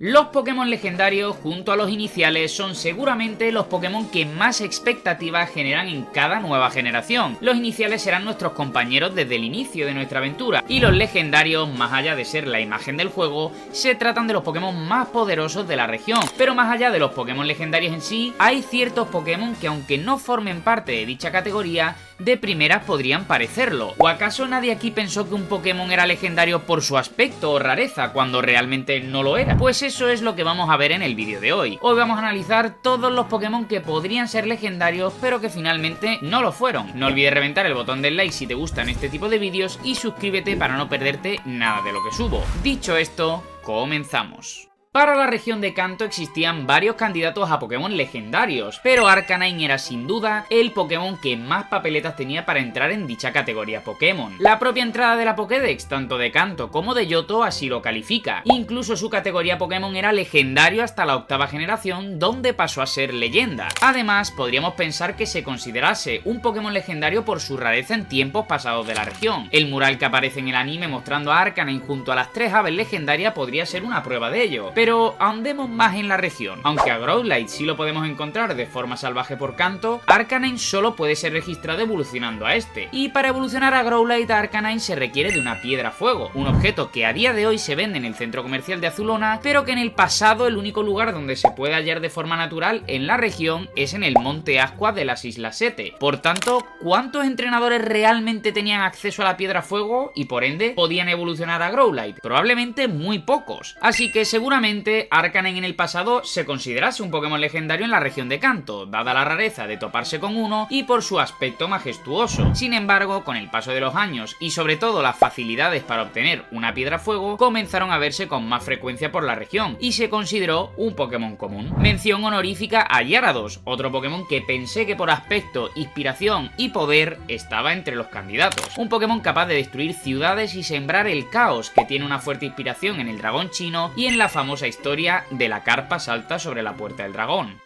Los Pokémon legendarios junto a los iniciales son seguramente los Pokémon que más expectativas generan en cada nueva generación. Los iniciales serán nuestros compañeros desde el inicio de nuestra aventura y los legendarios, más allá de ser la imagen del juego, se tratan de los Pokémon más poderosos de la región. Pero más allá de los Pokémon legendarios en sí, hay ciertos Pokémon que aunque no formen parte de dicha categoría, de primeras podrían parecerlo. ¿O acaso nadie aquí pensó que un Pokémon era legendario por su aspecto o rareza, cuando realmente no lo era? Pues eso es lo que vamos a ver en el vídeo de hoy. Hoy vamos a analizar todos los Pokémon que podrían ser legendarios, pero que finalmente no lo fueron. No olvides reventar el botón del like si te gustan este tipo de vídeos y suscríbete para no perderte nada de lo que subo. Dicho esto, comenzamos. Para la región de Kanto existían varios candidatos a Pokémon legendarios, pero Arcanine era sin duda el Pokémon que más papeletas tenía para entrar en dicha categoría Pokémon. La propia entrada de la Pokédex, tanto de Kanto como de Johto, así lo califica. Incluso su categoría Pokémon era legendario hasta la octava generación, donde pasó a ser leyenda. Además, podríamos pensar que se considerase un Pokémon legendario por su rareza en tiempos pasados de la región. El mural que aparece en el anime mostrando a Arcanine junto a las 3 aves legendarias podría ser una prueba de ello. Pero ahondemos más en la región. Aunque a Growlithe sí lo podemos encontrar de forma salvaje por Kanto, Arcanine solo puede ser registrado evolucionando a este. Y para evolucionar a Growlithe a Arcanine se requiere de una piedra fuego, un objeto que a día de hoy se vende en el centro comercial de Azulona, pero que en el pasado el único lugar donde se puede hallar de forma natural en la región es en el monte Asqua de las Islas Sete. Por tanto, ¿cuántos entrenadores realmente tenían acceso a la piedra fuego y por ende podían evolucionar a Growlithe? Probablemente muy pocos. Así que seguramente Arcanine en el pasado se considerase un Pokémon legendario en la región de Kanto, dada la rareza de toparse con uno y por su aspecto majestuoso. Sin embargo, con el paso de los años y sobre todo las facilidades para obtener una piedra fuego, comenzaron a verse con más frecuencia por la región y se consideró un Pokémon común. Mención honorífica a Gyarados, otro Pokémon que pensé que por aspecto, inspiración y poder estaba entre los candidatos. Un Pokémon capaz de destruir ciudades y sembrar el caos, que tiene una fuerte inspiración en el dragón chino y en la famosa historia de la carpa salta sobre la puerta del dragón.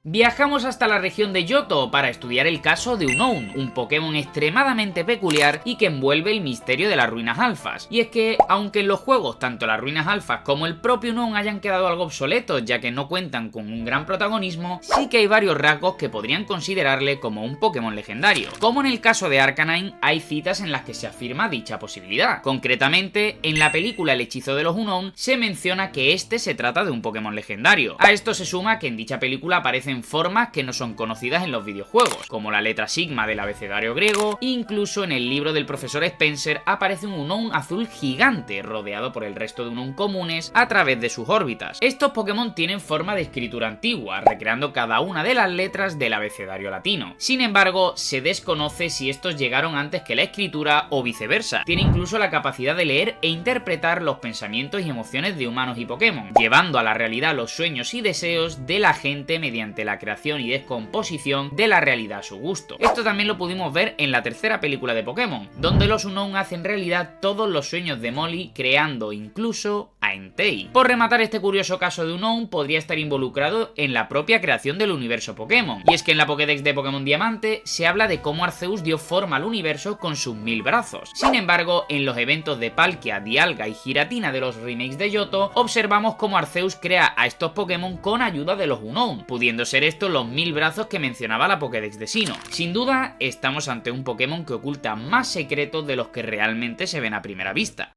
Viajamos hasta la región de Johto para estudiar el caso de Unown, un Pokémon extremadamente peculiar y que envuelve el misterio de las ruinas alfas. Y es que, aunque en los juegos tanto las ruinas alfas como el propio Unown hayan quedado algo obsoletos ya que no cuentan con un gran protagonismo, sí que hay varios rasgos que podrían considerarle como un Pokémon legendario. Como en el caso de Arcanine, hay citas en las que se afirma dicha posibilidad. Concretamente, en la película El hechizo de los Unown se menciona que este se trata de un Pokémon legendario. A esto se suma que en dicha película aparecen formas que no son conocidas en los videojuegos, como la letra sigma del abecedario griego. Incluso en el libro del profesor Spencer aparece un Unown azul gigante, rodeado por el resto de Unown comunes a través de sus órbitas. Estos Pokémon tienen forma de escritura antigua, recreando cada una de las letras del abecedario latino. Sin embargo, se desconoce si estos llegaron antes que la escritura o viceversa. Tiene incluso la capacidad de leer e interpretar los pensamientos y emociones de humanos y Pokémon, llevando a la realidad los sueños y deseos de la gente mediante la creación y descomposición de la realidad a su gusto. Esto también lo pudimos ver en la tercera película de Pokémon, donde los Unown hacen realidad todos los sueños de Molly, creando incluso a Entei. Por rematar este curioso caso de Unown, podría estar involucrado en la propia creación del universo Pokémon. Y es que en la Pokédex de Pokémon Diamante se habla de cómo Arceus dio forma al universo con sus 1000 brazos. Sin embargo, en los eventos de Palkia, Dialga y Giratina de los remakes de Johto, observamos cómo Arceus crea a estos Pokémon con ayuda de los Unown, pudiendo ser estos los 1000 brazos que mencionaba la Pokédex de Sinnoh. Sin duda, estamos ante un Pokémon que oculta más secretos de los que realmente se ven a primera vista.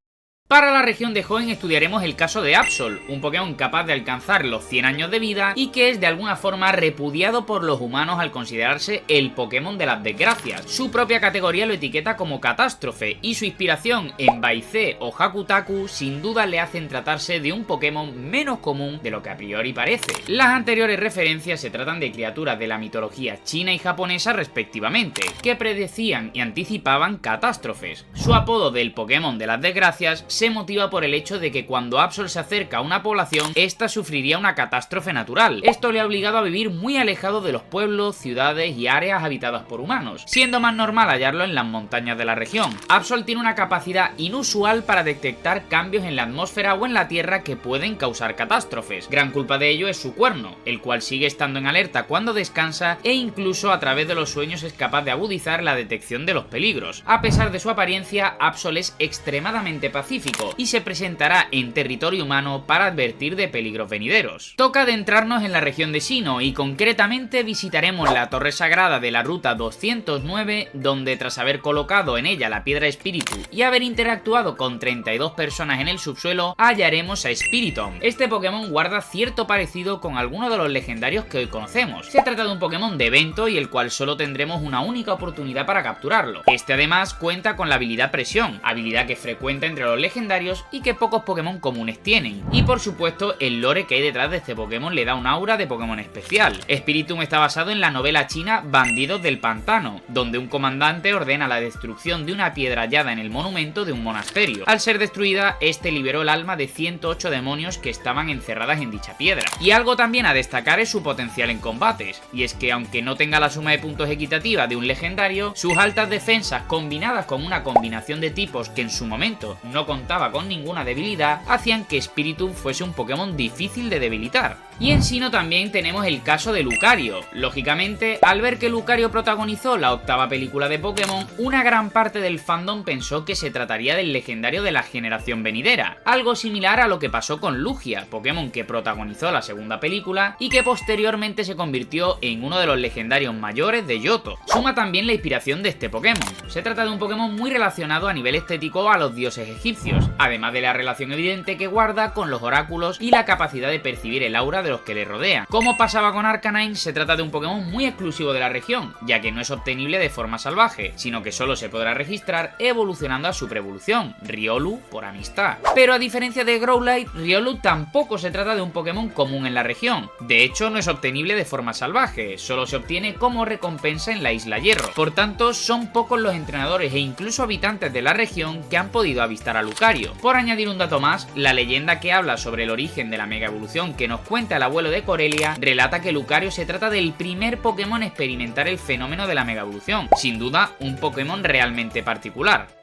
Para la región de Hoenn estudiaremos el caso de Absol, un Pokémon capaz de alcanzar los 100 años de vida y que es de alguna forma repudiado por los humanos al considerarse el Pokémon de las desgracias. Su propia categoría lo etiqueta como catástrofe y su inspiración en Baizé o Hakutaku sin duda le hacen tratarse de un Pokémon menos común de lo que a priori parece. Las anteriores referencias se tratan de criaturas de la mitología china y japonesa respectivamente, que predecían y anticipaban catástrofes. Su apodo del Pokémon de las desgracias se motiva por el hecho de que cuando Absol se acerca a una población, esta sufriría una catástrofe natural. Esto le ha obligado a vivir muy alejado de los pueblos, ciudades y áreas habitadas por humanos, siendo más normal hallarlo en las montañas de la región. Absol tiene una capacidad inusual para detectar cambios en la atmósfera o en la tierra que pueden causar catástrofes. Gran culpa de ello es su cuerno, el cual sigue estando en alerta cuando descansa e incluso a través de los sueños es capaz de agudizar la detección de los peligros. A pesar de su apariencia, Absol es extremadamente pacífico, tecnológico y se presentará en territorio humano para advertir de peligros venideros. Toca adentrarnos en la región de Sinnoh y concretamente visitaremos la torre sagrada de la ruta 209, donde tras haber colocado en ella la piedra espíritu y haber interactuado con 32 personas en el subsuelo, hallaremos a Spiritomb. Este Pokémon guarda cierto parecido con algunos de los legendarios que hoy conocemos. Se trata de un Pokémon de evento y el cual solo tendremos una única oportunidad para capturarlo. Este además cuenta con la habilidad Presión, habilidad que es frecuente entre los legendarios y que pocos Pokémon comunes tienen. Y por supuesto el lore que hay detrás de este Pokémon le da un aura de Pokémon especial. Spiritomb está basado en la novela china Bandidos del Pantano, donde un comandante ordena la destrucción de una piedra hallada en el monumento de un monasterio. Al ser destruida, este liberó el alma de 108 demonios que estaban encerradas en dicha piedra. Y algo también a destacar es su potencial en combates, y es que aunque no tenga la suma de puntos equitativa de un legendario, sus altas defensas combinadas con una combinación de tipos que en su momento no contaba con ninguna debilidad, hacían que Spiritomb fuese un Pokémon difícil de debilitar. Y en Sinnoh también tenemos el caso de Lucario. Lógicamente, al ver que Lucario protagonizó la octava película de Pokémon, una gran parte del fandom pensó que se trataría del legendario de la generación venidera, algo similar a lo que pasó con Lugia, Pokémon que protagonizó la segunda película y que posteriormente se convirtió en uno de los legendarios mayores de Johto. Suma también la inspiración de este Pokémon. Se trata de un Pokémon muy relacionado a nivel estético a los dioses egipcios, además de la relación evidente que guarda con los oráculos y la capacidad de percibir el aura de los que le rodean. Como pasaba con Arcanine, se trata de un Pokémon muy exclusivo de la región, ya que no es obtenible de forma salvaje, sino que solo se podrá registrar evolucionando a Super Evolución, Riolu por amistad. Pero a diferencia de Growlithe, Riolu tampoco se trata de un Pokémon común en la región. De hecho, no es obtenible de forma salvaje, solo se obtiene como recompensa en la Isla Hierro. Por tanto, son pocos los entrenadores e incluso habitantes de la región que han podido avistar a Lucario. Por añadir un dato más, la leyenda que habla sobre el origen de la Mega Evolución que nos cuenta el abuelo de Corellia relata que Lucario se trata del primer Pokémon a experimentar el fenómeno de la Mega Evolución. Sin duda, un Pokémon realmente particular.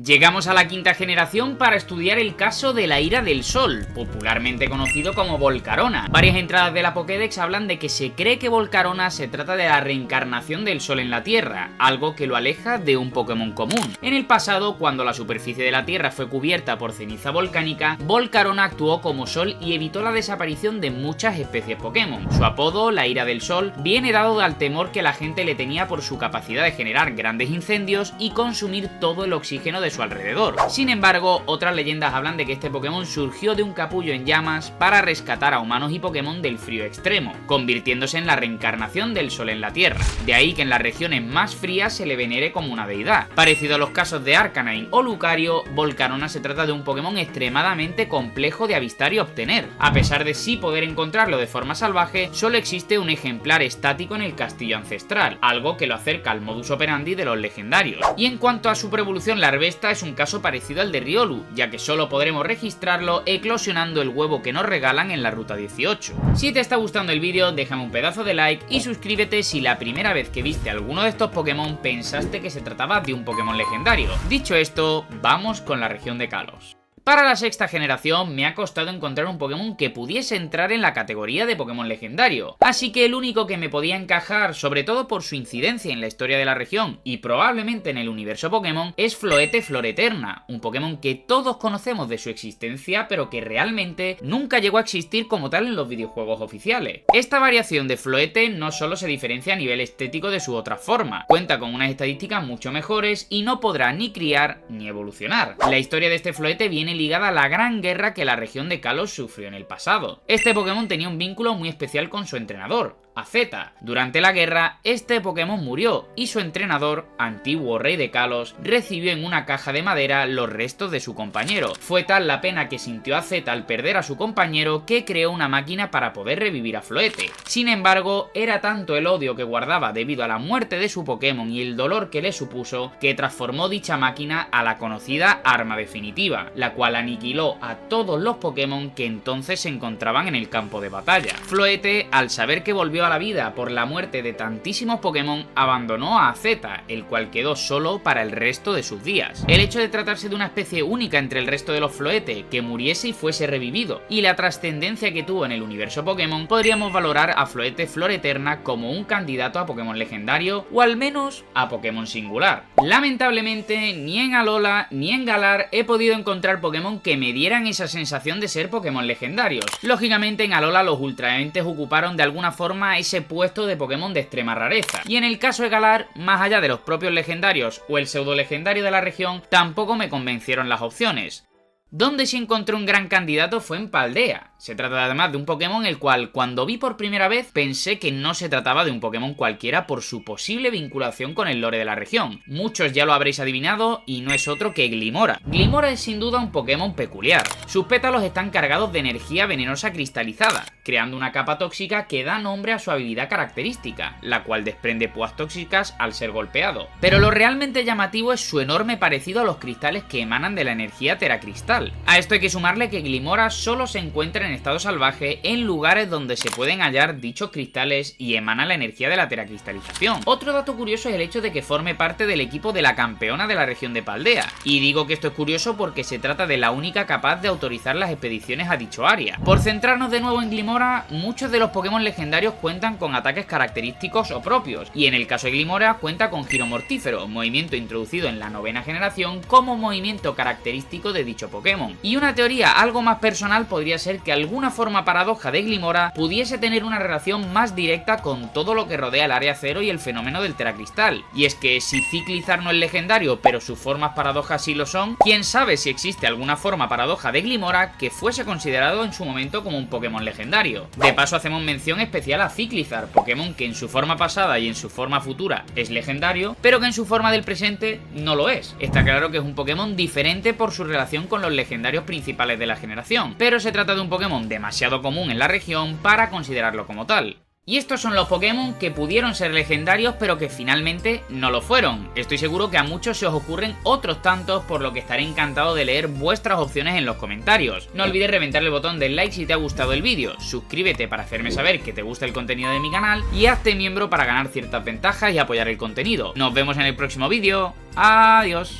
Llegamos a la quinta generación para estudiar el caso de la Ira del Sol, popularmente conocido como Volcarona. Varias entradas de la Pokédex hablan de que se cree que Volcarona se trata de la reencarnación del Sol en la Tierra, algo que lo aleja de un Pokémon común. En el pasado, cuando la superficie de la Tierra fue cubierta por ceniza volcánica, Volcarona actuó como Sol y evitó la desaparición de muchas especies Pokémon. Su apodo, la Ira del Sol, viene dado al temor que la gente le tenía por su capacidad de generar grandes incendios y consumir todo el oxígeno de su alrededor. Sin embargo, otras leyendas hablan de que este Pokémon surgió de un capullo en llamas para rescatar a humanos y Pokémon del frío extremo, convirtiéndose en la reencarnación del Sol en la Tierra. De ahí que en las regiones más frías se le venere como una deidad. Parecido a los casos de Arcanine o Lucario, Volcarona se trata de un Pokémon extremadamente complejo de avistar y obtener. A pesar de sí poder encontrarlo de forma salvaje, solo existe un ejemplar estático en el castillo ancestral, algo que lo acerca al modus operandi de los legendarios. Y en cuanto a su evolución larvesta, es un caso parecido al de Riolu, ya que solo podremos registrarlo eclosionando el huevo que nos regalan en la ruta 18. Si te está gustando el vídeo, déjame un pedazo de like y suscríbete si la primera vez que viste alguno de estos Pokémon pensaste que se trataba de un Pokémon legendario. Dicho esto, vamos con la región de Kalos. Para la sexta generación me ha costado encontrar un Pokémon que pudiese entrar en la categoría de Pokémon legendario, así que el único que me podía encajar, sobre todo por su incidencia en la historia de la región y probablemente en el universo Pokémon, es Floete Floreterna, un Pokémon que todos conocemos de su existencia pero que realmente nunca llegó a existir como tal en los videojuegos oficiales. Esta variación de Floete no solo se diferencia a nivel estético de su otra forma, cuenta con unas estadísticas mucho mejores y no podrá ni criar ni evolucionar. La historia de este Floete viene ligada a la gran guerra que la región de Kalos sufrió en el pasado. Este Pokémon tenía un vínculo muy especial con su entrenador, Azeta. Durante la guerra, este Pokémon murió y su entrenador, antiguo rey de Kalos, recibió en una caja de madera los restos de su compañero. Fue tal la pena que sintió Azeta al perder a su compañero que creó una máquina para poder revivir a Floete. Sin embargo, era tanto el odio que guardaba debido a la muerte de su Pokémon y el dolor que le supuso, que transformó dicha máquina a la conocida arma definitiva, la cual aniquiló a todos los Pokémon que entonces se encontraban en el campo de batalla. Floete, al saber que volvió toda la vida por la muerte de tantísimos Pokémon, abandonó a Z, el cual quedó solo para el resto de sus días. El hecho de tratarse de una especie única entre el resto de los Floete, que muriese y fuese revivido, y la trascendencia que tuvo en el universo Pokémon, podríamos valorar a Floete Floreterna como un candidato a Pokémon legendario, o al menos a Pokémon singular. Lamentablemente, ni en Alola ni en Galar he podido encontrar Pokémon que me dieran esa sensación de ser Pokémon legendarios. Lógicamente en Alola los ultraentes ocuparon de alguna forma ese puesto de Pokémon de extrema rareza, y en el caso de Galar, más allá de los propios legendarios o el pseudo legendario de la región, tampoco me convencieron las opciones. Donde sí encontré un gran candidato fue en Paldea. Se trata además de un Pokémon el cual, cuando vi por primera vez, pensé que no se trataba de un Pokémon cualquiera por su posible vinculación con el lore de la región. Muchos ya lo habréis adivinado y no es otro que Glimmora. Glimmora es sin duda un Pokémon peculiar. Sus pétalos están cargados de energía venenosa cristalizada, creando una capa tóxica que da nombre a su habilidad característica, la cual desprende púas tóxicas al ser golpeado. Pero lo realmente llamativo es su enorme parecido a los cristales que emanan de la energía teracristal. A esto hay que sumarle que Glimmora solo se encuentra en estado salvaje en lugares donde se pueden hallar dichos cristales y emana la energía de la teracristalización. Otro dato curioso es el hecho de que forme parte del equipo de la campeona de la región de Paldea, y digo que esto es curioso porque se trata de la única capaz de autorizar las expediciones a dicho área. Por centrarnos de nuevo en Glimmora, muchos de los Pokémon legendarios cuentan con ataques característicos o propios, y en el caso de Glimmora cuenta con Giro Mortífero, movimiento introducido en la 9ª generación como movimiento característico de dicho Pokémon. Y una teoría algo más personal podría ser que alguna forma paradoja de Glimmora pudiese tener una relación más directa con todo lo que rodea el Área Cero y el fenómeno del Teracristal. Y es que si Ciclizar no es legendario, pero sus formas paradojas sí lo son, quién sabe si existe alguna forma paradoja de Glimmora que fuese considerado en su momento como un Pokémon legendario. De paso hacemos mención especial a Ciclizar, Pokémon que en su forma pasada y en su forma futura es legendario, pero que en su forma del presente no lo es. Está claro que es un Pokémon diferente por su relación con los legendarios principales de la generación, pero se trata de un Pokémon demasiado común en la región para considerarlo como tal. Y estos son los Pokémon que pudieron ser legendarios pero que finalmente no lo fueron. Estoy seguro que a muchos se os ocurren otros tantos, por lo que estaré encantado de leer vuestras opciones en los comentarios. No olvides reventar el botón del like si te ha gustado el vídeo, suscríbete para hacerme saber que te gusta el contenido de mi canal y hazte miembro para ganar ciertas ventajas y apoyar el contenido. Nos vemos en el próximo vídeo. Adiós.